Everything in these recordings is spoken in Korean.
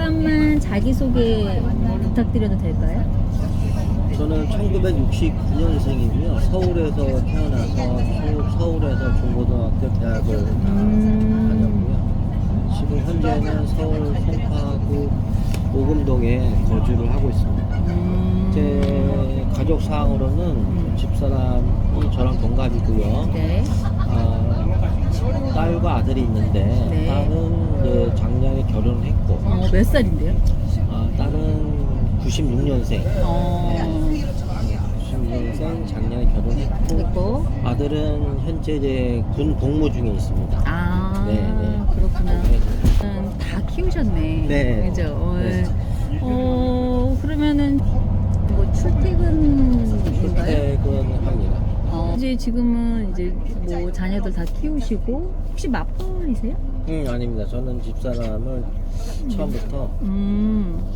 잠깐만 자기소개 부탁드려도 될까요? 저는 1969년생이고요. 서울에서 태어나서 서울에서 중고등학교, 대학을 다녔고요. 지금 현재는 서울 송파구 오금동에 거주를 하고 있습니다. 제 가족 사항으로는 집사람이 저랑 동갑이고요. 네. 딸과 아들이 있는데 네. 딸은 이제 작년에 결혼을 했고 몇 살인데요? 딸은 96년생. 96년생 작년에 결혼했고 그리고 아들은 현재 이제 군 복무 중에 있습니다. 네. 그렇구나. 다 키우셨네. 네. 그죠? 네. 그러면은 뭐 출퇴근인가요? 퇴근합니다. 이제 지금은 이제 뭐 자녀들 다 키우시고 혹시 맞벌이세요? 아닙니다. 저는 집사람을 처음부터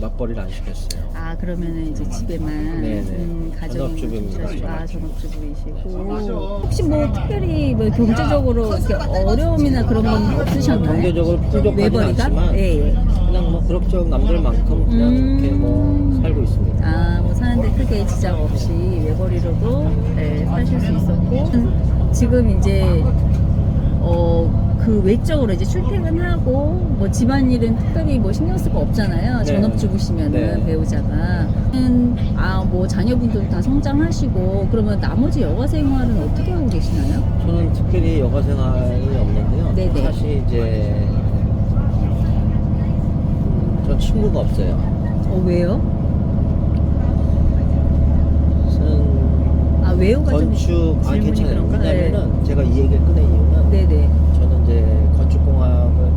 맞벌이를 안 시켰어요. 그러면은 이제 집에만 네네. 전업주부입니다. 전업주부이시고 혹시 뭐 특별히 뭐 경제적으로 이렇게 어려움이나 그런 건 없으셨나요? 경제적으로 풍족하진 외벌이가? 않지만 예. 그냥 뭐 그럭저럭 남들만큼 그냥 이렇게 뭐 살고 있습니다. 뭐 사는데 크게 지장 없이 외벌이로도 사실 수 있었고 지금 이제 그 외적으로 이제 출퇴근하고 뭐 집안일은 특별히 뭐 신경 쓸 거 없잖아요. 네. 전업주부시면은 네. 배우자가 뭐 자녀분들 다 성장하시고 그러면 나머지 여가 생활은 어떻게 하고 계시나요? 저는 특별히 여가 생활이 없는데요. 네네. 사실 이제 전 친구가 없어요. 왜요? 저는 외우가 건축 좀 질문이 괜찮아요. 그런가? 왜냐면은 제가 이 얘기를 꺼낸 이유는 네네. 저는 이제 건축공학을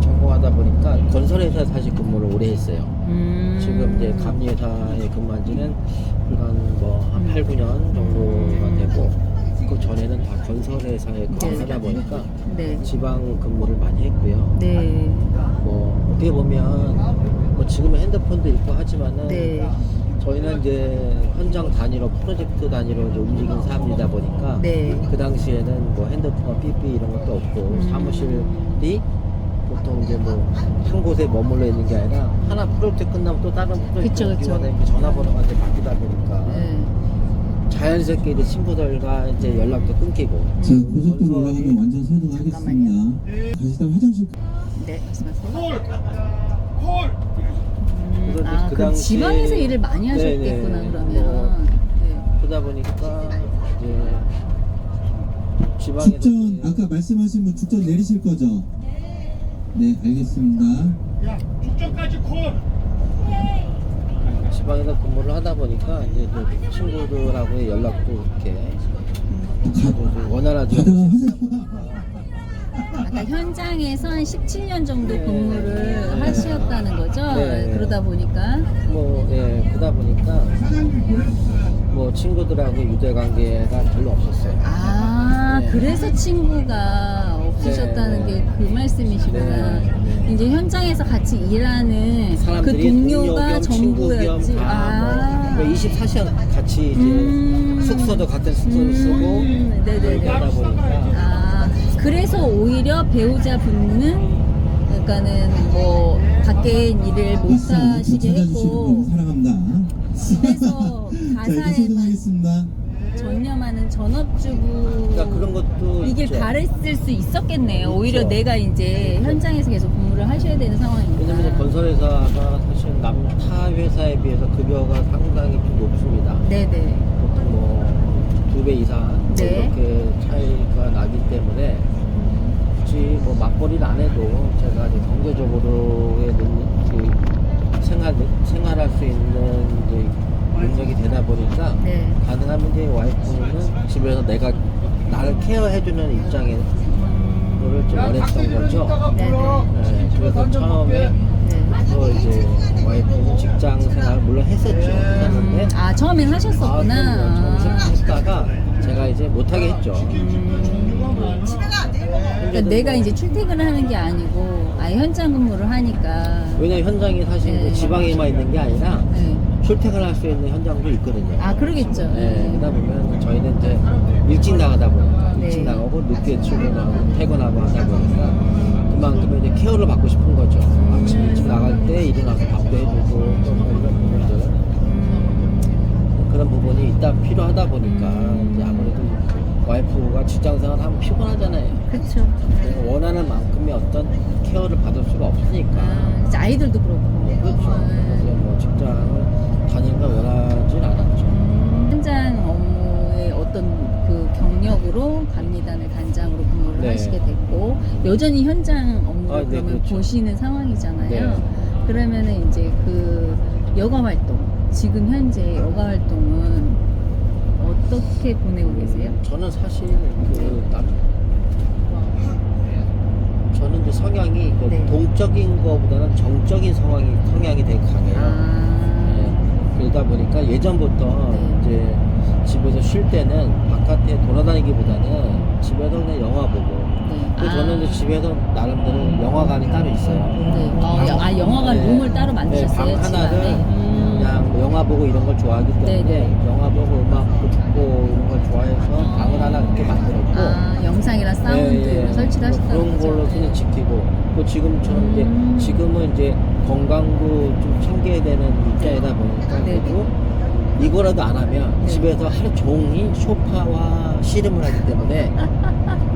전공하다 보니까 건설회사에 사실 근무를 오래 했어요. 지금 이제 감리회사에 근무한 지는 한 8, 9년 정도가 되고 그 전에는 다 건설회사에 근무하다 보니까 네. 지방 근무를 많이 했고요. 네. 뭐 어떻게 보면 뭐 지금은 핸드폰도 있고 하지만은 네. 저희는 이제 현장 단위로 프로젝트 단위로 이제 움직이는 사람이다 보니까 네. 그 당시에는 뭐 핸드폰, 삐삐 이런 것도 없고 사무실이 보통 이제 뭐 한 곳에 머물러 있는 게 아니라 하나 프로젝트 끝나면 또 다른 프로젝트 그쵸. 전화번호가 이제 바뀌다 보니까 자연스럽게 이제 친구들과 이제 연락도 끊기고. 자, 고속도로 올라가면 완전 소독하겠습니다. 가시다 화장실. 네, 말씀하세요. 그 그럼 당시에- 지방에서 일을 많이 하셨겠구나. 네네. 그러면. 그러다 보니까 이제 지방에서 축전 아까 말씀하신 분 축전 내리실 거죠? 네, 알겠습니다. 지방에서 근무를 하다 보니까 이제 또 친구들하고의 연락도 이렇게 원활하지 가다가 않고 화장실. 아까 현장에서 한 17년 정도 네. 근무를 하셨다는 거죠? 네. 그러다 보니까. 그러다 보니까 뭐 친구들하고 유대 관계가 별로 없었어요. 아, 네. 그래서 친구가 없으셨다는 네. 게 그 말씀이시구나. 네. 이제 현장에서 같이 일하는 그 사람들이 동료가 친구 겸 전부였지. 다 24시간 같이 이제 숙소도 같은 숙소를 쓰고 네네네. 그렇게 하다 보니까 그래서 오히려 배우자분은 그러니까는 뭐 밖에 일을 못 하시게 찾아주시는 했고 분 사랑합니다. 집에서 자, 이제 가사에만 소독하겠습니다. 전념하는 전업주부 그러니까 그런 것도 이길 있죠. 바랬을 수 있었겠네요. 있죠. 오히려 내가 이제 현장에서 계속 근무를 하셔야 되는 상황이니까. 왜냐면 이제 건설회사가 사실 타 회사에 비해서 급여가 상당히 좀 높습니다. 네네. 보통 뭐 2배 이상 네. 이렇게 차이가 나기 때문에 굳이 뭐 맞벌이를 안 해도 제가 이제 경제적으로의 생활할 수 있는 이제 능력이 되다 보니까 네. 가능하면 이제 와이프는 집에서 내가 나를 케어해주는 입장에 그거를 좀 원했던 거죠. 네네. 네, 그래서 처음에 또 이제 와이프는 직장 생활 물론 했었죠. 했는데 처음엔 하셨었구나. 했다가 제가 이제 못하게 했죠. 그러니까 내가 이제 출퇴근을 하는 게 아니고 아예 현장 근무를 하니까. 왜냐면 현장이 사실 네. 지방에만 있는 게 아니라 네. 출퇴근할 수 있는 현장도 있거든요. 그러겠죠. 네, 그러다 보면 저희는 이제 일찍 나가다 보니까 네. 일찍 나가고 늦게 출근하고 퇴근하고 하다 보니까 그만큼 이제 케어를 받고 싶은 거죠. 아침 일찍 나갈 때 보니까 이제 아무래도 와이프가 직장생활 하면 피곤하잖아요. 그렇죠. 내가 원하는 만큼의 어떤 케어를 받을 수가 없으니까. 이제 아이들도 그렇고. 그렇죠. 그래서 뭐 직장을 다니는 걸 원하진 않았죠. 현장 업무의 어떤 그 경력으로 감리단의 단장으로 근무를 네. 하시게 됐고 여전히 현장 업무를 네, 그러면 그렇죠. 보시는 상황이잖아요. 네. 그러면은 이제 그 여가 활동, 지금 현재 여가 활동은 어떻게 보내고 계세요? 저는 사실 저는 이제 성향이 그 네. 동적인 거보다는 정적인 성향이 되게 강해요. 그러다 보니까 예전부터 네. 이제 집에서 쉴 때는 바깥에 돌아다니기보다는 집에서 그냥 영화 보고. 네. 또 저는 이제 집에서 나름대로 영화관이 따로 있어요. 네. 영화관 네. 룸을 따로 만드셨어요? 네, 방 하나를 집안에? 그냥 뭐 영화 보고 이런 걸 좋아하기 때문에 네. 영화 보고 음악 듣고 이런 걸 좋아해서 방을 하나 그렇게 만들었고 영상이랑 사운드 이런 설치를 하셨다는 그런 거죠? 걸로 네. 그냥 지키고 또 지금처럼 이제 지금은 이제 건강도 좀 챙겨야 되는 입장이다 보니까 네. 그리고 이거라도 안 하면 네. 집에서 하루 종일 소파와 씨름을 하기 때문에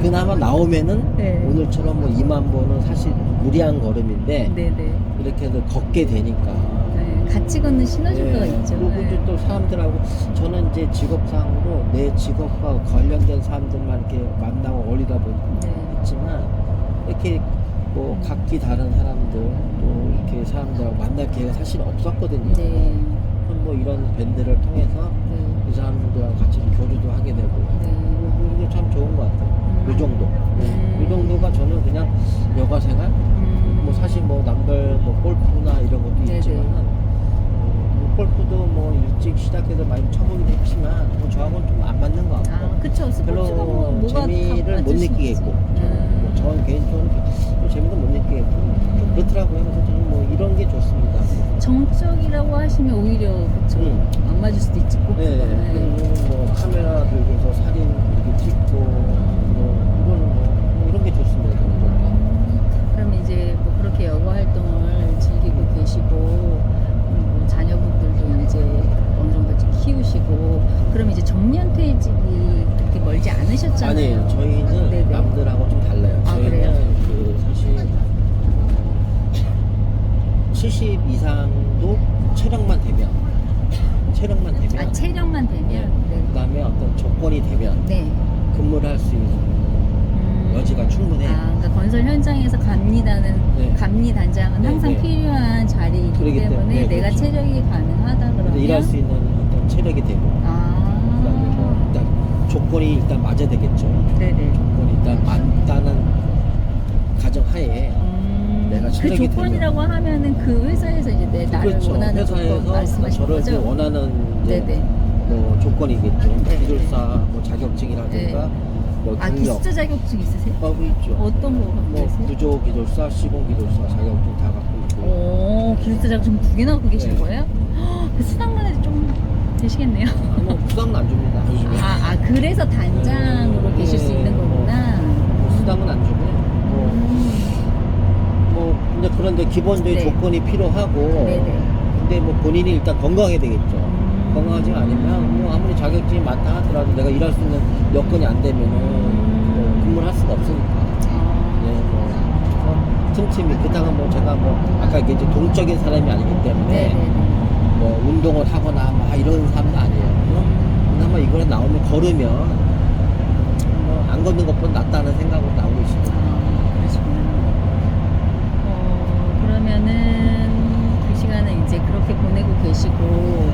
그나마 나오면은 네. 오늘처럼 뭐 2만 보는 사실 무리한 걸음인데 네네. 이렇게 해서 걷게 되니까 네. 같이 걷는 시너지가 있죠. 그리고 이제 또 사람들하고 저는 이제 직업상으로 내 직업과 관련된 사람들만 이렇게 만나고 어울리다 보지만 이렇게 뭐 각기 다른 사람들 또 이렇게 사람들하고 만날 기회가 사실 없었거든요. 네. 그럼 뭐 이런 밴드를 통해서 네. 그 사람들하고 같이 교류도 하게 되고 네. 이게 참 좋은 것 같아요. 이 정도. 음. 이 정도가 저는 그냥 여가 생활 뭐 사실 뭐 남들 뭐 골프나 이런 것도 네네. 있지만 골프도 뭐 일찍 시작해서 많이 쳐보긴 했지만 뭐 저하고는 좀 안 맞는 것 같고 그쵸. 별로 스포츠가 뭐가 재미를 못 맞을 수 느끼겠고 있지. 뭐 저는 개인적으로 또 재미도 못 느끼겠고 좀 그렇더라고요. 그래서 저는 뭐 이런 게 좋습니다. 정적이라고 하시면 오히려 그쵸. 안 맞을 수도 있지. 네, 그리고 뭐 카메라 들고서 사진 이렇게 찍고 뭐 이런 게 좋습니다. 저는 이렇게. 그럼 이제 뭐 그렇게 여가 활동을 즐기고 계시고 뭐 자녀분들도 이제 어느 정도 이제 키우시고 그럼 이제 정년퇴직이 그렇게 멀지 않으셨잖아요. 아니에요. 저희는 네네. 남들하고 좀 달라요. 저희는 그래요? 그 사실 70 이상도 체력만 되면 체력만 되면 네. 그다음에 어떤 조건이 되면 네. 근무를 할 수 있는 여지가 충분해요. 그러니까 건설 현장에서 감리단은 네. 감리 단장은 네, 항상 네. 필요한 자리이기 그러기 때문에 때문에 내가 그렇죠. 체력이 가능하다 그러면 일할 수 있는 어떤 체력이 되고 그다음에 뭐 일단 조건이 일단 맞아야 되겠죠. 네네. 조건이 일단 맞다는 가정하에 내가 그 체력이 조건이라고 하면은 그 회사에서 이제 내 나를 그렇죠. 원하는 조건 회사에서 말씀하신 저를 이제 거죠? 원하는 이제 네네. 뭐 조건이겠죠. 네. 기술사 뭐 자격증이라든가 뭐 경력 기술자 자격증 있으세요? 하고 있죠. 어떤 거 갖고 뭐 계세요? 구조 기술사, 시공 기술사 자격증 다 갖고 있고. 오, 기술자 자격증 2개나 갖고 계신 네. 거예요? 그 수당만 해도 좀 되시겠네요. 뭐 수당은 안 줍니다. 요즘에. 그래서 단장으로 네. 계실 수 있는 거구나. 뭐 수당은 안 주고요. 뭐 근데 그런데 기본적인 네. 조건이 필요하고. 네네. 근데 뭐 본인이 일단 건강해야 되겠죠. 건강하지 않으면 뭐 아무리 자격증이 많다 하더라도 내가 일할 수 있는 여건이 안 되면은 뭐 근무를 할 수가 없으니까. 네, 뭐 틈틈이 그다가 뭐 제가 뭐 아까 얘기했지 동적인 사람이 아니기 때문에 네네네. 뭐 운동을 하거나 막 이런 사람도 아니에요. 그나마 이거에 나오면 걸으면 뭐 안 걷는 것보다 낫다는 생각으로 나오고 있습니다. 그러시구나. 그러면은 그 시간을 이제 그렇게 보내고 계시고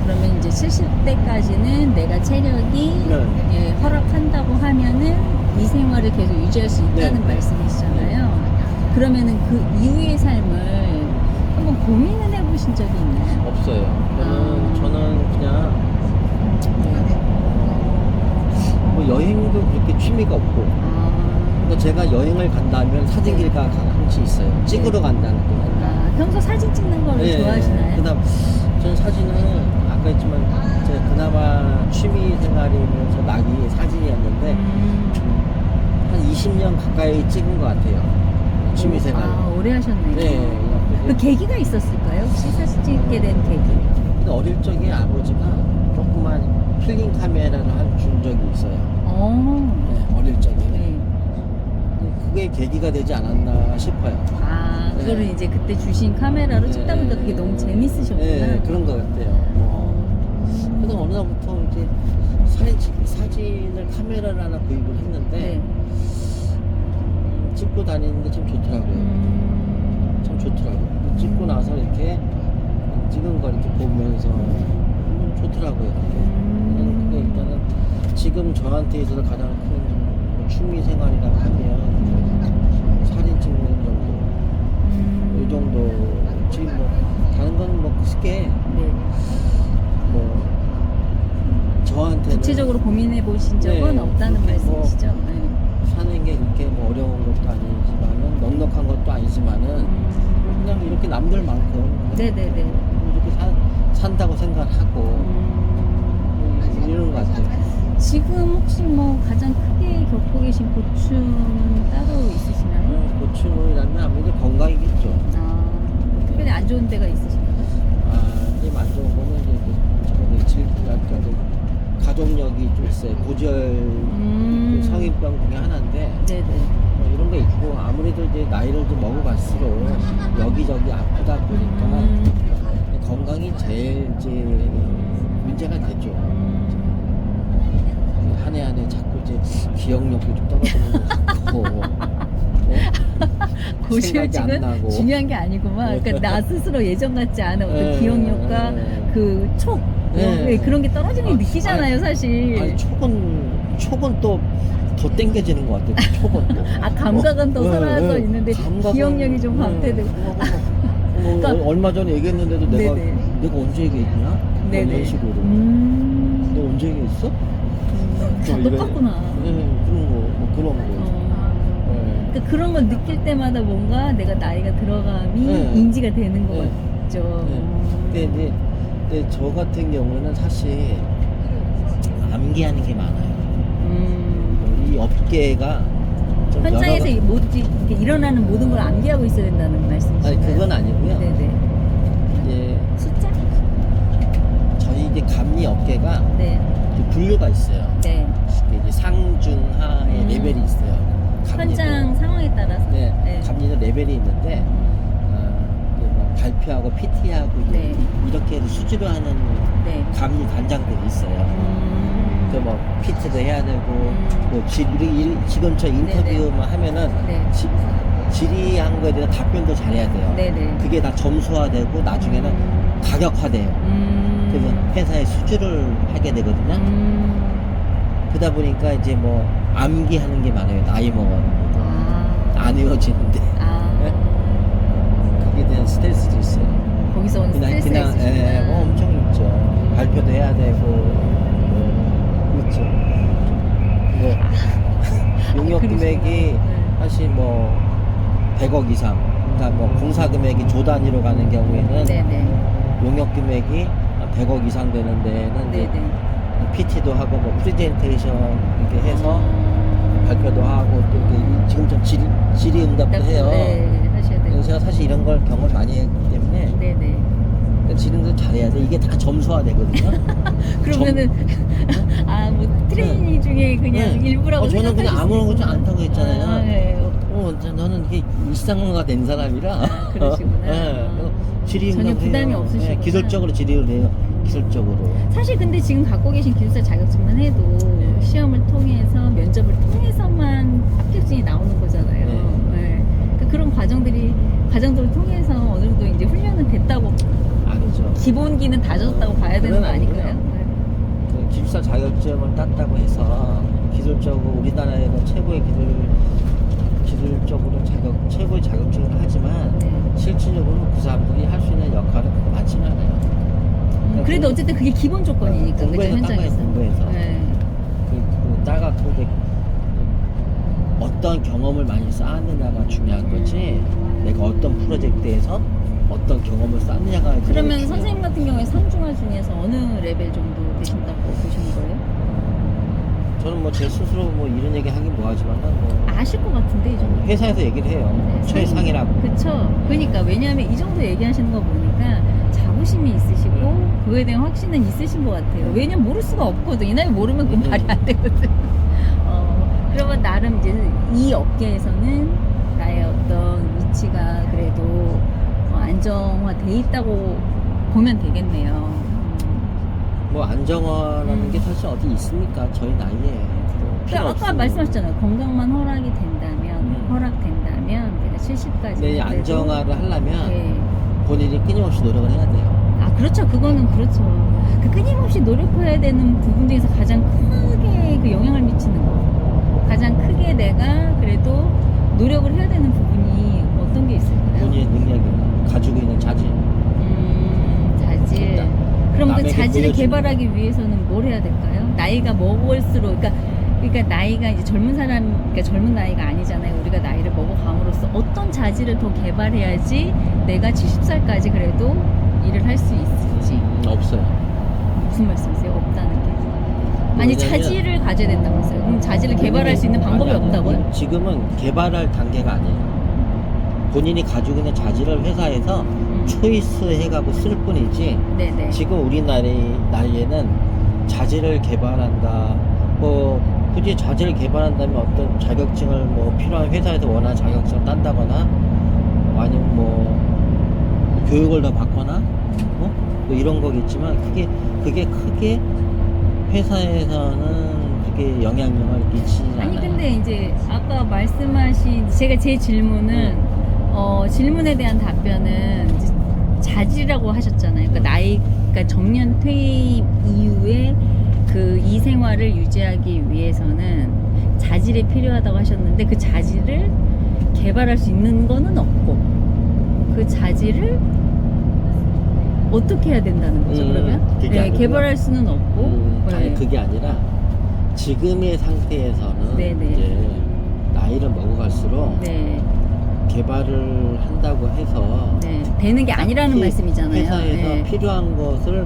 그러면 이제 70대까지는 내가 체력이 네. 허락한다고 하면은 이 생활을 계속 유지할 수 있다는 네. 말씀이시잖아요. 그러면은 그 이후의 삶을 한번 고민을 해보신 적이 있나요? 없어요. 저는 그냥 뭐 여행도 그렇게 취미가 없고 그러니까 제가 여행을 간다면 사진기가 항상 있어요. 찍으러 간다는 거는. 평소 사진 찍는 걸 좋아하시나요? 그다음 저는 사진은 아까 했지만 제가 그나마 취미 생활이면서 낙이 사진이었는데 한 20년 가까이 찍은 것 같아요. 취미 생활. 오래 하셨네요. 네. 그 계기가 있었을까요? 혹시 사진 찍게 된 계기? 근데 어릴 적에 아버지가 조금 조그만 필링 카메라를 한 준 적이 있어요. 네, 어릴 적에. 네. 그게 계기가 되지 않았나 싶어요. 아, 그거를 네. 이제 그때 주신 카메라로 찍다 보니까 그게 너무 재밌으셨구나. 네, 그런 것 같아요. 그래서 어느 날부터 이제 사진을 카메라를 하나 구입을 했는데 네. 찍고 다니는데 참 좋더라고요. 참 좋더라고요. 찍고 나서 이렇게 찍은 걸 이렇게 보면서 좋더라고요. 그게 일단은 지금 저한테 있어서 가장 큰 취미 생활이라고 하면 사진 찍는 정도, 이 정도. 지금 뭐 다른 건 뭐 크게 네. 뭐 저한테는 구체적으로 고민해 보신 적은 네, 없다는 뭐 말씀이시죠? 네. 사는 게 그렇게 뭐 어려운 것도 아니지만은 넉넉한 것도 아니지만은 그냥 이렇게 남들만큼 네네네. 이렇게 산다고 생각하고 이런 것 같아요. 지금 혹시 뭐 가장 크게 겪고 계신 고충은 따로 있으시나요? 고충이라면 아무래도 건강이겠죠. 아, 특별히 안 좋은 데가 있으신가요? 이제 안 좋은 거는 이제 약간 가족력이 좀 있어요. 고절 그 성인병 중에 하나인데 네네. 뭐 이런 게 있고 아무래도 이제 나이를 좀 먹어갈수록 여기저기 아프다 보니까 건강이 제일 이제 문제가 되죠. 한 해 한 해 자꾸 이제 기억력도 좀 떨어지는 것 같고 고실증은 중요한 게 아니구만. 그러니까 나 스스로 예전 같지 않은 어떤 기억력과 그 촉, 그런 게 떨어지는 게 느끼잖아요, 사실. 아니 촉은 또 더 땡겨지는 것 같아요. 촉은 또. 아, 감각은 더 사라져 있는데 감각은, 기억력이 좀 감퇴되고. 그러니까, 얼마 전에 얘기했는데도 내가 언제 얘기했냐? 네네. 이런 식으로. 너 언제 얘기했어? 다 똑같구나. 그런 거, 뭐 그런 거. 그러니까 그런 걸 느낄 때마다 뭔가 내가 나이가 들어감이 인지가 되는 것 같죠. 근데 저 같은 경우는 사실 암기하는 게 많아요. 이 업계가 좀 현장에서 이렇게 일어나는 모든 걸 암기하고 있어야 된다는 말씀이신가요? 아니 그건 아니고요. 네네. 이제 숫자? 저희 이제 감리 업계가 네. 분류가 있어요. 네. 이제 상중하의 레벨이 있어요. 감리도. 현장 상황에 따라서. 네, 네. 감리도 레벨이 있는데 이제 뭐 발표하고 PT하고 네. 이렇게 해서 수주를 하는 네. 감리 단장들이 있어요. 그 뭐 PT도 해야 되고 뭐 지금처 인터뷰만 하면은 네. 질의한 거에 대해서 답변도 잘해야 돼요. 네네. 그게 다 점수화되고 나중에는 가격화돼요. 그래서 회사에 수주를 하게 되거든요. 그러다 보니까 이제 뭐 암기하는 게 많아요. 나이 먹었는데 안 외워지는데 그게 대한 스트레스도 있어요. 거기서 오는 스트레스가 있으시구나. 엄청 있죠. 발표도 해야 되고 그렇죠. 뭐 용역 금액이 사실 뭐 100억 이상, 그러니까 뭐 공사 금액이 조 단위로 가는 경우에는 네네. 용역 금액이 100억 이상 되는 데는 이제 네네. PT도 하고 뭐 프레젠테이션 이렇게 해서 발표도 하고 또 이렇게 지금처럼 질의응답도 해요. 네, 하셔야 돼요. 제가 사실 이런 걸 경험을 많이 했기 때문에 네네. 질의응답 잘해야 돼. 이게 다 점수화되거든요. 그러면은 뭐 트레이닝 중에 그냥 일부라고 저는 그냥 아무런 것도 생각하실 수 안 타고 있구나. 있잖아요. 네. 저는 이게 일상화가 된 사람이라. 그러시구나. 질의응답 전혀 부담이 없으시구나. 기술적으로 질의를 해요. 기술적으로. 사실 근데 지금 갖고 계신 기술사 자격증만 해도 시험을 통해서 면접을 통해서만 합격증이 나오는 거잖아요. 네. 그러니까 그런 과정들을 통해서 어느 정도 이제 훈련은 됐다고, 아니죠. 기본기는 다졌다고 봐야 되는 거 아닐까요? 네. 그 기술사 자격증을 땄다고 해서 기술적으로 우리나라에서 최고의 기술적으로 최고의 자격증을 하지만 네. 실질적으로 그 사람들이 할 수 있는 역할은 많지는 않아요. 그래도 어쨌든 그게 기본 조건이니까 그죠, 공부해서 현장에서. 공부해서 네. 따갖고 어떤 경험을 많이 쌓느냐가 중요한 거지 내가 어떤 프로젝트에서 어떤 경험을 쌓느냐가 그러면 선생님 같은 경우에 상중하 중에서 어느 레벨 정도 되신다고 보시는 거예요? 저는 뭐 제 스스로 뭐 이런 얘기 하긴 뭐하지만 뭐 아실 것 같은데 이 정도. 회사에서 얘기를 해요. 네, 최상이라고. 그쵸. 그러니까 왜냐하면 이 정도 얘기하시는 거 보니까 자부심이 있으시고 그거에 대한 확신은 있으신 것 같아요. 왜냐면 모를 수가 없거든. 이 나이 모르면 그건 말이 안 되거든. 그러면 나름 이제 이 업계에서는 나의 어떤 위치가 그래도 안정화돼 있다고 보면 되겠네요. 뭐 안정화라는 게 사실 어디 있습니까? 저희 나이에. 그러니까 아까 말씀하셨잖아요. 건강만 허락된다면 내가 70까지. 네, 안정화를 하려면 네. 본인이 끊임없이 노력을 해야 돼요. 아, 그렇죠. 그거는 그렇죠. 그 끊임없이 노력해야 되는 부분 중에서 가장 크게 그 영향을 미치는 거. 가장 크게 내가 그래도 노력을 해야 되는 부분이 어떤 게 있을까요? 본인의 능력이 가지고 있는 자질. 자질. 그럼 그 남에게 자질을 보여주는 개발하기 위해서는 뭘 해야 될까요? 나이가 먹을수록, 그러니까 나이가 이제 그러니까 젊은 나이가 아니잖아요. 우리가 나이를 먹어감으로써 어떤 자질을 더 개발해야지 내가 70살까지 그래도 일을 할 수 있을지. 없어요. 무슨 말씀이세요? 없다는 게. 아니, 왜냐면 자질을 가져야 된다면서요. 그럼 자질을 개발할 수 있는 방법이 아니, 없다고요? 지금은 개발할 단계가 아니에요. 본인이 가지고 있는 자질을 회사에서 초이스 해가고 쓸 뿐이지. 네네. 지금 우리 나이에는 자질을 개발한다. 뭐 굳이 자질을 개발한다면 어떤 자격증을 뭐 필요한 회사에서 원하는 자격증을 딴다거나 아니면 뭐 교육을 더 받거나 뭐 이런 거겠지만 그게 크게 회사에서는 그게 영향력을 미치지 않아요. 아니, 근데 이제 아까 말씀하신 제가 제 질문은 질문에 대한 답변은 이제 자질이라고 하셨잖아요. 그러니까 그러니까 정년 퇴임 이후에 그 이 생활을 유지하기 위해서는 자질이 필요하다고 하셨는데 그 자질을 개발할 수 있는 거는 없고 그 자질을 어떻게 해야 된다는 거죠? 그러면 그게 아니고요. 개발할 수는 없고 아니 그게 아니라 지금의 상태에서는 네네. 이제 나이를 먹어갈수록 네, 개발을 한다고 해서 네, 되는 게 아니라는 딱히 말씀이잖아요. 회사에서 네. 필요한 것을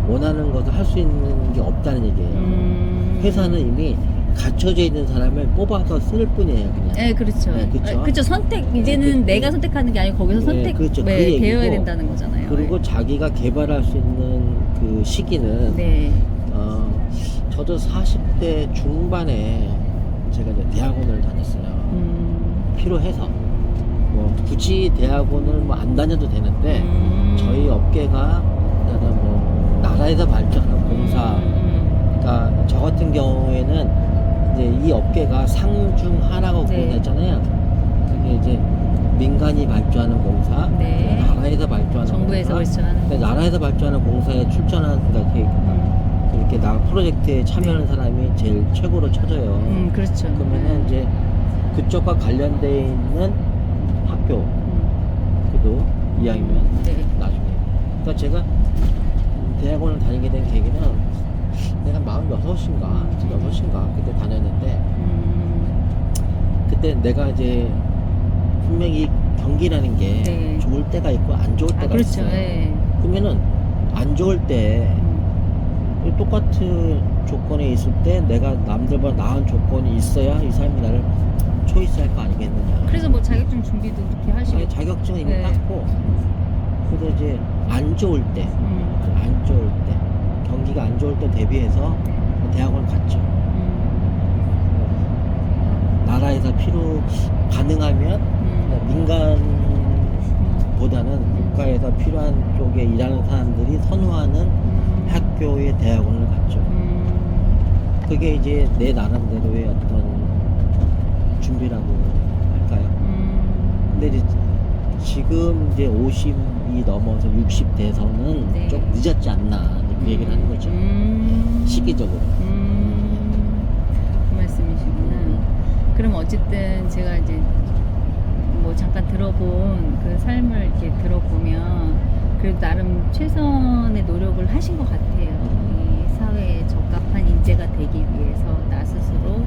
원하는 것을 할 수 있는 게 없다는 얘기예요. 회사는 이미 갖춰져 있는 사람을 뽑아서 쓸 뿐이에요, 그냥. 네, 그렇죠. 네, 그쵸. 그렇죠. 선택 이제는 네, 내가 선택하는 게 아니고 거기서 네, 선택 그렇죠. 그 얘기고. 되어야 된다는 거잖아요. 그리고 자기가 개발할 수 있는 그 시기는 네. 저도 40대 중반에 제가 이제 대학원을 다녔어요. 필요해서 뭐 굳이 대학원을 뭐 안 다녀도 되는데 저희 업계가 일단은 뭐 나라에서 발전하는 공사, 그러니까 저 같은 경우에는 이제 이 업계가 상중하라고 네. 공사했잖아요. 그게 이제 민간이 발주하는 공사, 네. 나라에서 발주하는 정부에서 공사. 그렇죠 하는 근데 나라에서 발주하는 공사에 출전한 그러니까 이렇게 나 프로젝트에 참여하는 사람이 제일 최고로 쳐져요. 그렇죠. 그러면은 이제 그쪽과 관련돼 있는 학교 그도 2학년 네. 나중에. 그러니까 제가 대학원을 다니게 된 계기는 내가 46인가 그때 다녔는데 그때 내가 이제 분명히 경기라는 게 네. 좋을 때가 있고 안 좋을 때가 그렇죠. 있어요. 네. 그러면은 안 좋을 때 똑같은 조건에 있을 때 내가 남들보다 나은 조건이 있어야 이 사람이 나를 초이스할 거 아니겠느냐. 그래서 뭐 자격증 준비도 그렇게 하시고. 아니, 자격증은 이미 네. 땄고 그래서 이제 안 좋을 때 경기가 안 좋을 때 대비해서 대학원 갔죠. 나라에서 가능하면 민간보다는 국가에서 필요한 쪽에 일하는 사람들이 선호하는 학교의 대학원을 갔죠. 그게 이제 내 나름대로의 어떤 준비라고 할까요? 근데 이제 지금 이제 50이 넘어서 60 돼서는 네. 좀 늦었지 않나 그 얘기를 하는 거죠. 시기적으로. 그 말씀이시구나. 그럼 어쨌든 제가 이제 뭐 잠깐 들어본 그 삶을 이렇게 들어보면 그래도 나름 최선의 노력을 하신 것 같아요. 이 사회에 적합한 인재가 되기 위해서 나 스스로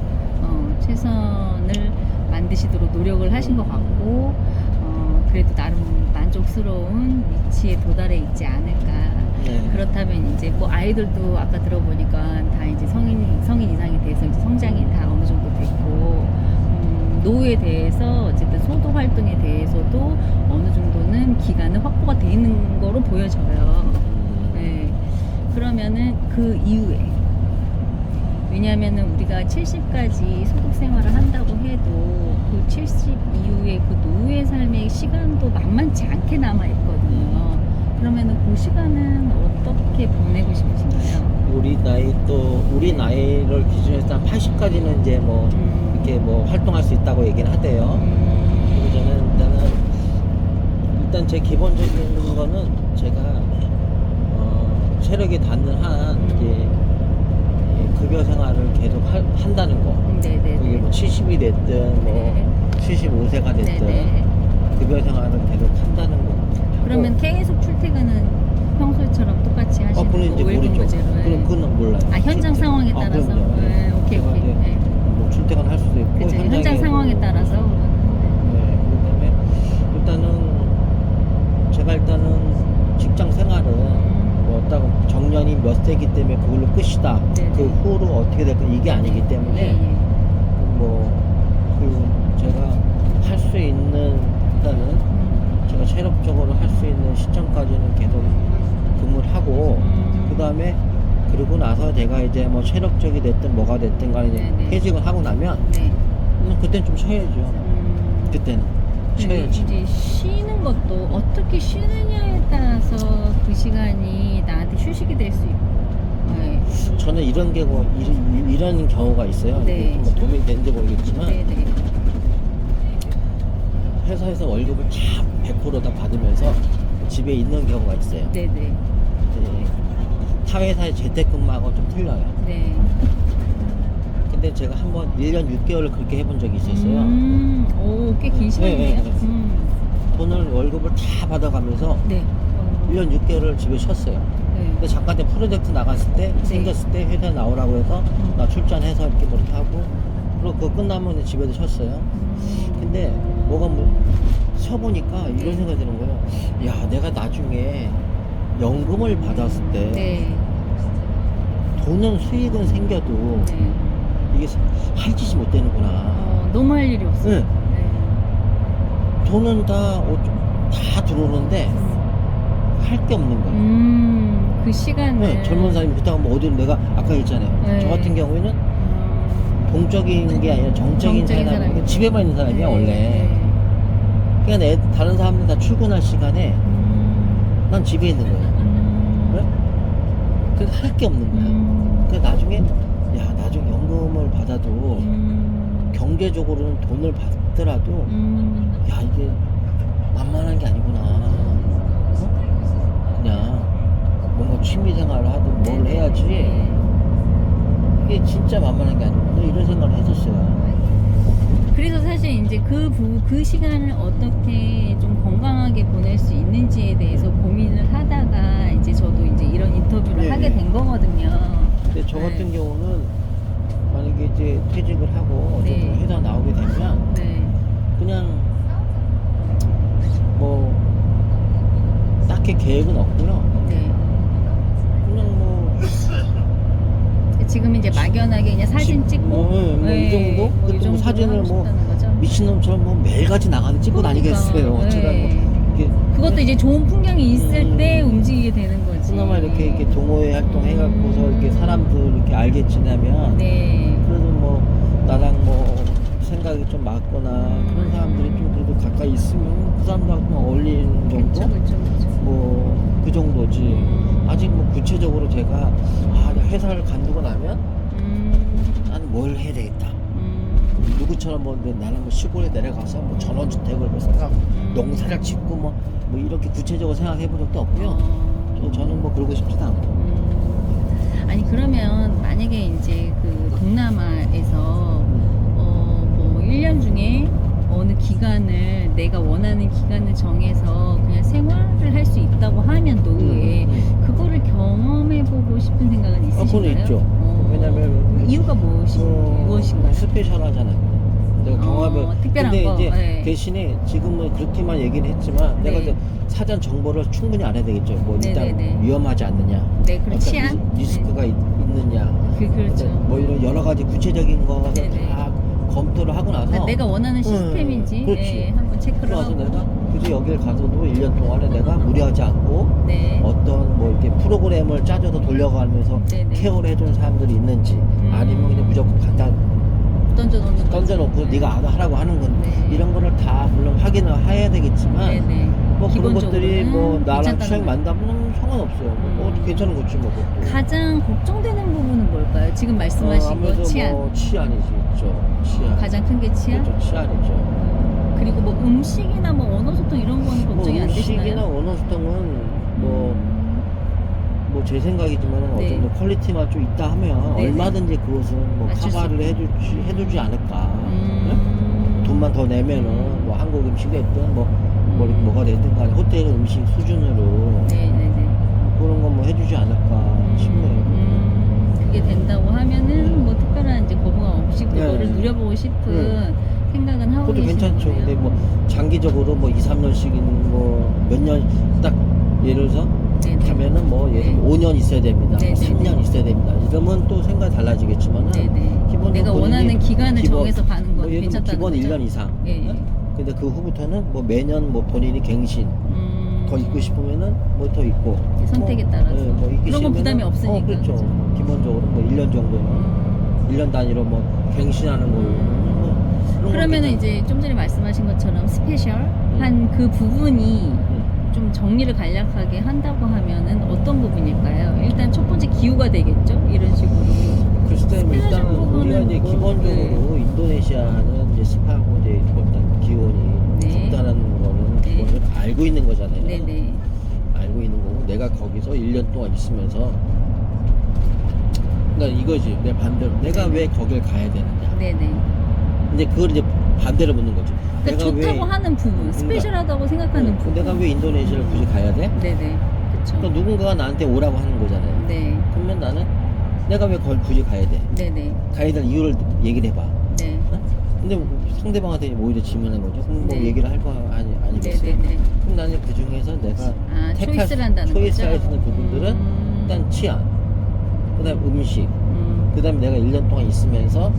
최선을 만드시도록 노력을 하신 것 같고 그래도 나름 만족스러운 위치에 도달해 있지 않을까. 네. 그렇다면 이제 뭐 아이들도 아까 들어보니까 다 이제 성인 이상이 돼서 이제 성장이 다 어느 정도 됐고 노후에 대해서 어쨌든 소도 활동에 대해서도 어느 정도는 기간은 확보가 돼 있는 거로 보여져요. 네. 그러면은 그 이후에, 왜냐하면은 우리가 70까지 소득 생활을 한다고 해도 그 70 이후에 그 노후의 삶의 시간도 만만치 않게 남아 있거든요. 그러면은 그 시간은 어떻게 보내고 싶으신가요? 우리 나이를 기준으로 해서 한 80까지는 이제 뭐 이렇게 뭐 활동할 수 있다고 얘기는 하대요. 그리고 저는 일단 제 기본적인 거는 제가 체력이 닿는 한 이제 급여 생활을 계속 한다는 거. 네네. 그게 뭐 70이 됐든 뭐 75세가 됐든 네네. 급여 생활을 계속 한다는 거. 그러면 계속 출퇴근은 평소처럼 똑같이 하시는 그건 거, 이제 월급 모르죠. 무제로? 그건 몰라요. 아, 현장 상황에 따라서? 그럼요. 네, 오케이, 제가 오케이. 이제 네. 뭐 출퇴근할 수도 있고 그쵸, 현장에 현장 상황에 따라서. 네, 그다음에 일단은 직장 생활은 뭐 딱 정년이 몇 세기 때문에 그걸로 끝이다. 네네. 그 후로 어떻게 될까 이게 아니기 때문에 예, 예. 제가 할 수 있는 일단은 제가 체력적으로 할 수 있는 시점까지는 계속 근무를 하고 그 다음에 그러고 나서 제가 이제 뭐 체력적이 됐든 뭐가 됐든 간에 네네. 퇴직을 하고 나면 네. 그때는 좀 쉬어야죠. 그때는 근데 쉬어야지. 이제 쉬는 것도 어떻게 쉬느냐에 따라서 그 시간이 나한테 휴식이 될 수 있고. 네. 저는 이런 경우가 있어요. 네. 이게 뭐 도움이 되는지 모르겠지만 네네. 회사에서 월급을 다 100%다 받으면서 집에 있는 경우가 있어요. 네네. 네. 타 회사의 재택근무하고 좀 틀려요. 네. 근데 제가 한번 1년 6개월을 그렇게 해본 적이 있었어요. 오, 꽤 긴 시간이네요. 네, 네, 네. 돈을 월급을 다 받아가면서 네. 1년 6개월을 집에 쉬었어요. 네. 근데 잠깐 프로젝트 나갔을 때 생겼을 때 회사에 나오라고 해서 나 출전해서 이렇게 뭐 이렇게 하고 그리고 그거 끝나면 이제 집에도 쉬었어요. 근데 뭐가 쉬어보니까 이런 생각이 드는 거예요. 야, 내가 나중에 연금을 받았을 때 네. 돈은 수익은 생겨도 네. 이게 할 짓이 못 되는구나. 너무 할 일이 없어요. 네. 돈은 다 들어오는데 할 게 없는 거예요. 그 시간을. 네, 젊은 사람이 그렇다고 뭐 어디를 내가 아까 했잖아요. 네. 저 같은 경우에는 동적인 게 아니라 정적인 사람이고 사람이죠. 집에만 있는 사람이야 네. 원래. 네. 그러니까 다른 사람들 다 출근할 시간에 난 집에 있는 거예요. 그래? 그래서 할 게 없는 거야. 그래서 나중에 연금을 받아도 경제적으로는 돈을 받더라도 야, 이게 만만한 게 아니구나. 그냥 뭔가 취미생활을 하든 뭘 해야지 이게 진짜 만만한 게 아니구나 이런 생각을 했었어요. 그래서 사실 이제 그 시간을 어떻게 좀 건강하게 보낼 수 있는지에 대해서 고민을 하다가 이제 저도 이제 이런 인터뷰를 네, 하게 네. 된 거거든요. 근데 저 같은 네. 경우는 만약에 이제 퇴직을 하고 네. 어쨌든 회사 나오게 되면 네. 그냥 뭐 딱히 계획은 없고요. 네. 그냥 뭐 지금 이제 막연하게 그냥 사진 찍고 뭐 이 정도? 뭐 이 그것도 정도 사진을 하고 뭐 싶다는 거죠? 미친놈처럼 뭐 매일같이 나가서 찍고 다니겠어요. 그러니까, 어쩌다 네. 뭐 이게 그것도 이제 좋은 풍경이 있을 때 움직이게 되는 거지. 그나마 이렇게 동호회 활동해갖고서 이렇게 사람들 이렇게 알게 지내면 네. 그래도 뭐 나랑 뭐 생각이 좀 맞거나 그런 사람들이 좀 그래도 가까이 있으면 그 사람들하고 좀 어울리는 정도? 그쵸. 뭐 그 정도지. 아직 뭐 구체적으로 제가 내가 회사를 간두고 나면 나는 뭘 해야 되겠다. 누구처럼 뭐 나는 뭐 시골에 내려가서 뭐 전원주택을 뭐 생각하고 농사를 짓고 뭐 이렇게 구체적으로 생각해 본 적도 없고요. 저는 뭐 그러고 싶지도 않고. 아니 그러면 만약에 이제 그 동남아에서 뭐 1년 중에 어느 기간을 내가 원하는 기간을 정해서 그냥 생활을 할 수 있다고 하면 노후에 그거를 경험해보고 싶은 생각은 있으신가요? 그건 있죠. 왜냐면 이유가 무엇인가요? 스페셜하잖아요. 내가 경험을 특별한 근데 거. 이제 네. 대신에 지금은 그렇게만 얘기는 했지만 내가 네. 이제 사전 정보를 충분히 알아야 되겠죠. 뭐 일단 네네네. 위험하지 않느냐, 네, 그리고 치안. 리스크가 있느냐, 그렇죠. 뭐 이런 여러 가지 구체적인 거 네네. 다 검토를 하고 나서 그러니까 내가 원하는 시스템인지 그렇지. 네, 한번 체크를 그래서 하고. 내가 굳이 여길 가서도 1년 동안에 내가 무리하지 않고 네. 어떤 뭐 이렇게 프로그램을 짜줘서 돌려가면서 네네. 케어를 해주는 사람들이 있는지 아니면 그냥 무조건 갖다 던져놓는 던져놓고 거지. 네가 하라고 하는 건 네. 이런 거를 다 물론 확인을 해야 되겠지만 네네. 뭐 그런 것들이 뭐 나랑 괜찮다는 취향이 거예요. 맞다면 상관없어요. 뭐 괜찮은 거지 뭐 그것도. 가장 걱정되는 부분은 뭘까요? 지금 말씀하신 아무래도 거 치안. 뭐 치안이지 있죠. 치안. 가장 큰 게 치안. 그렇죠. 치안이죠. 그리고 뭐 음식이나 뭐 언어 소통 이런 거는 뭐 걱정이 안 음식이나 되시나요? 언어 소통은 뭐 제 생각이지만 네. 어떤 뭐 퀄리티만 좀 있다 하면 네네. 얼마든지 그것은 뭐 맞출 수 커버를 해주지 않을까. 네? 음. 돈만 더 내면은 뭐 한국 음식이 됐든 뭐가 됐든 간에 호텔 음식 수준으로 네네네. 그런 건 뭐 해주지 않을까 싶네요. 그게 된다고 하면은 뭐 특별한 이제 거부감 없이 그거를 네. 누려보고 싶은 생각은 하고 그것도 계시는 괜찮죠. 거네요. 근데 뭐 장기적으로 뭐 2, 3년씩 뭐 몇 년 딱 예를 들어서 네네. 하면은 뭐 예를 들어 네. 5년 있어야 됩니다. 네네. 3년 있어야 됩니다. 이러면 또 생각이 달라지겠지만은 네네. 기본적으로 내가 원하는 기간을 정해서 가는 건 뭐 예를 들면 괜찮다는 기본 거죠? 1년 이상. 예. 네? 근데 그 후부터는 뭐 매년 뭐 본인이 갱신 더 있고 싶으면은 뭐 더 있고 선택에 뭐, 따라서. 네, 뭐 있기 그런 건 싫으면은- 부담이 없으니까. 그렇죠. 그죠? 기본적으로 뭐 1년 정도는 1년 단위로 뭐 갱신하는 걸로 뭐 그런 건 그러면은 괜찮- 이제 좀 전에 말씀하신 것처럼 스페셜한 그 부분이 좀 정리를 간략하게 한다고 하면은 어떤 부분일까요? 일단 첫 번째 기후가 되겠죠? 이런 식으로. 글쎄 뭐 일단은 부분은 우리가 이제 뭐, 기본적으로 인도네시아는 이제 습하고 이제 어떤 기온이 네. 덥다는 거는 네. 기본적으로 알고 있는 거잖아요. 네네. 알고 있는 거고 내가 거기서 1년 동안 있으면서 그러니까 이거지 내 반대로 내가 왜 거길 가야 되느냐 네네. 이제 그걸 이제 반대로 묻는 거지. 그러니까 좋다고 하는 부분, 스페셜하다고 생각하는 부분. 내가 왜 인도네시아를 굳이 가야 돼? 네네. 그쵸. 그러니까 누군가가 나한테 오라고 하는 거잖아요. 네. 그러면 나는 내가 왜 거길 굳이 가야 돼? 네네. 가야 될 이유를 얘기를 해봐. 네. 근데 상대방한테 오히려 질문한 거죠. 그럼 뭐 네. 얘기를 할 거 아니겠어요? 네네네. 그럼 나는 그 중에서 내가 초이스를 한다는 초이스할 거죠? 수 있는 부분들은 일단 치안, 그다음 음식, 그다음에 내가 1년 동안 있으면서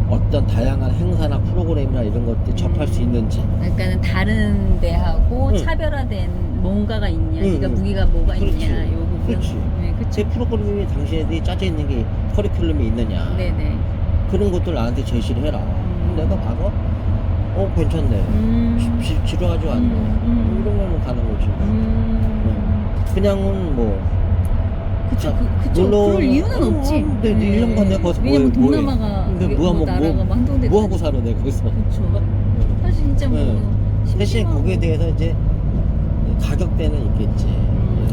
어떤 다양한 행사나 프로그램이나 이런 것들 접할 수 있는지. 그러니까는 다른 데하고 응. 차별화된 뭔가가 있냐, 응, 그러니까 응. 무기가 뭐가 그렇지. 있냐, 요 부분. 그렇지. 네, 그쵸. 제 프로그램이 당신들이 짜져 있는 게 커리큘럼이 있느냐. 네네. 그런 것들 나한테 제시를 해라. 그럼 내가 봐서 괜찮네. 지루하지 않네. 이런 거면 가는 거지. 그냥은 뭐 그쵸, 자, 그쵸. 놀러 그럴 이유는 없지. 근데 1년간 내가 거기서 왜냐면 뭐해? 동남아가, 근데 나라가 뭐 한두 군데 뭐 하고 살아 내가 거기서. 그쵸. 사실 진짜 뭐, 대신 심심하고. 거기에 대해서 이제 가격대는 있겠지.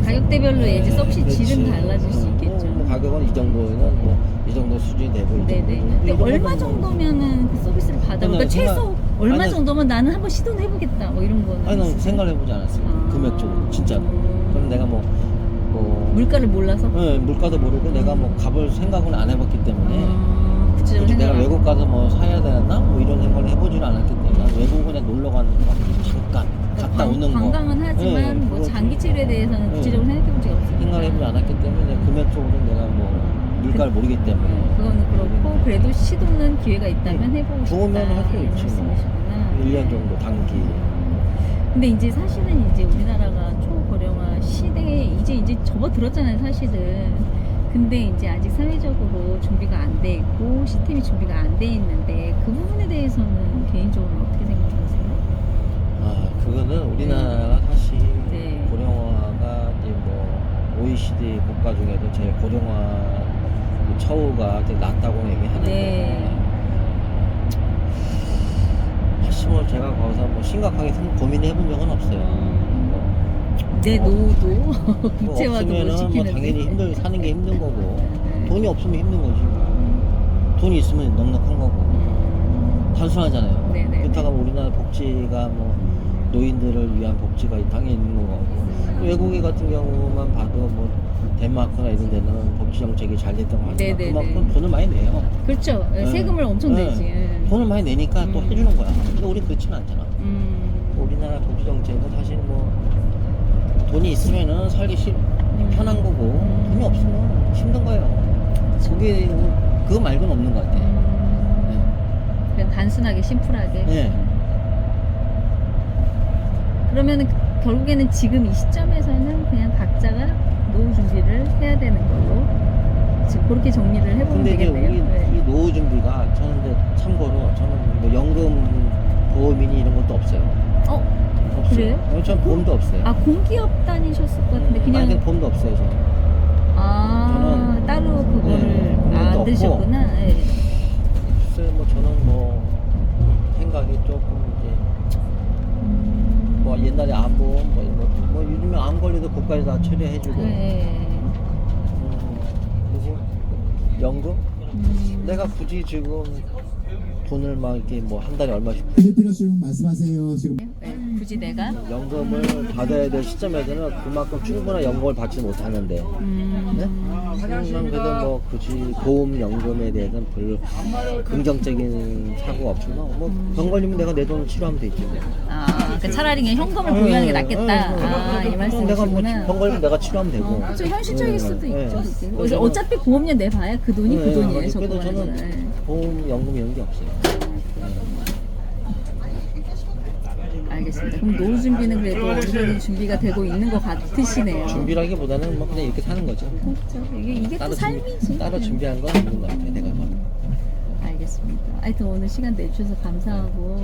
가격대별로 이제 서비스 질은 그렇지. 달라질 수 있겠죠. 뭐 가격은 이 정도는 뭐 이 정도 수준이 되고 이 네네. 정도. 근데 이 정도는 얼마 뭐 정도면은 그 서비스를 받아? 그러니까 아니, 최소 얼마 아니, 정도면 나는 한번 시도는 해보겠다. 뭐 이런 거는. 아니 난 있어요? 생각을 해보지 않았어요. 금액적으로 진짜로. 그럼 내가 뭐 물가를 몰라서. 물가도 모르고 내가 뭐 가볼 생각은 안 해봤기 때문에 그치, 굳이 내가 생각 안 외국 가서 뭐 사야 되나 뭐 이런 생각을 해보지는 않았기 때문에 난 외국 그냥 놀러 가는 거 잠깐 갔다 오는 거 관광은 하지만 네, 뭐 그거지. 장기 체류에 대해서는 네. 구체적으로 생각해본 적이 없으니까. 생각을 해보지 않았기 때문에 금액적으로 내가 뭐 물가를 모르기 때문에 그거는 그렇고 그래도 시도는 기회가 있다면 해보고 싶다. 좋으면 할 수 이런 있지 뭐. 말씀이시구나. 1년 정도 단기. 근데 이제 사실은 이제 우리나라가 초고령화 시대에 이제 접어들었잖아요, 사실은. 근데 이제 아직 사회적으로 준비가 안 돼 있고 시스템이 준비가 안 돼 있는데 그 부분에 대해서는 개인적으로 어떻게 생각하세요? 그거는 우리나라가 사실 네. 고령화가 이제 뭐 OECD 국가 중에도 제일 고령화 처우가 되게 낮다고 얘기하는데 네. 사실 뭐 제가 거기서 뭐 심각하게 고민해 본 적은 없어요. 내 노후도 뭐 국채화도 못 없으면은 뭐 시키는데. 당연히 사는 게 힘든 거고 돈이 없으면 힘든 거지. 돈이 있으면 넉넉한 거고 단순하잖아요. 네네. 그렇다가 우리나라 복지가 뭐 노인들을 위한 복지가 당연히 있는 거고 외국에 같은 경우만 봐도 뭐 덴마크나 이런 데는 복지 정책이 잘 됐던 거 같아요. 네네네. 그만큼 돈을 많이 내요. 그렇죠. 네. 세금을 엄청 네. 내지. 돈을 많이 내니까 또 해주는 거야. 근데 우리 그렇지는 않잖아. 우리나라 복지 정책은 사실 뭐 돈이 있으면은 살기 편한 거고 돈이 없으면 힘든 거예요. 그게 그거 말고는 없는 것 같아. 네. 그냥 단순하게 심플하게. 네. 그러면은 결국에는 지금 이 시점에서는 그냥 각자가 노후 준비를 해야 되는 걸로 지금 그렇게 정리를 해보면 근데 이제 되겠네요. 우리 네. 이 노후 준비가 저는 이제 참고로 저는 뭐 연금 보험이니 이런 것도 없어요. 없어요. 그래요? 전 보험도 없어요. 아, 공기업 다니셨을 것 같은데 그냥 아니, 보험도 없어요. 저는. 저는 따로 그거를 그런 것도 안 없고. 드셨구나. 네. 글쎄 뭐 저는 뭐 생각이 조금 이제 뭐 옛날에 암보험 뭐 이런 것도 뭐 요즘에 암 걸려도 국가에서 다 처리해주고 네. 그리고 연금 내가 굳이 지금 돈을 막 이렇게 뭐 한 달에 얼마씩 필리핀어시면 말씀하세요. 지금 네, 굳이 내가 연금을 받아야 될 시점에서는 그만큼 충분한 연금을 받지 못하는데 네? 그냥 그래도 뭐 굳이 보험 연금에 대해서는 별로 긍정적인 사고가 없지만 뭐 병 걸리면 내가 내 돈을 치료하면 되지 뭐. 그러니까 차라리 그냥 현금을 보유하는 게 낫겠다. 이 내가 말씀이시구나. 뭐병 걸리면 내가 치료하면 되고. 그렇죠. 현실적일 수도 네. 있죠. 그게. 네. 그래서 어차피 보험료 내봐야 그 돈이 그 돈이에요. 그래도 적금하는 저는 거는. 보험 연금 이런 게 없어요. 알겠습니다. 그럼 노후 준비는 그래도 어느 정도 준비가 되고 있는 것 같으시네요. 준비라기보다는 뭐 그냥 이렇게 사는 거죠. 그렇죠. 이게 또 삶이지. 따로 준비한 건 없는 것 같아요. 내가 봐도. 알겠습니다. 하여튼 오늘 시간 내주셔서 감사하고.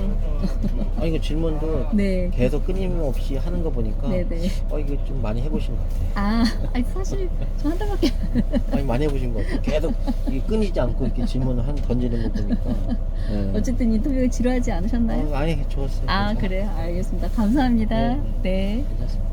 아 이거 질문도 네. 계속 끊임없이 하는 거 보니까 네네. 이거 좀 많이 해보신 것 같아요. 아니 사실 저 한 달밖에. 아니 많이 해보신 것 같아요. 계속 이게 끊이지 않고 이렇게 질문을 던지는 거 보니까. 네. 어쨌든 인터뷰가 지루하지 않으셨나요? 아니 좋았어요. 그래요? 알겠습니다. 감사합니다. 네. 네. 괜찮습니다.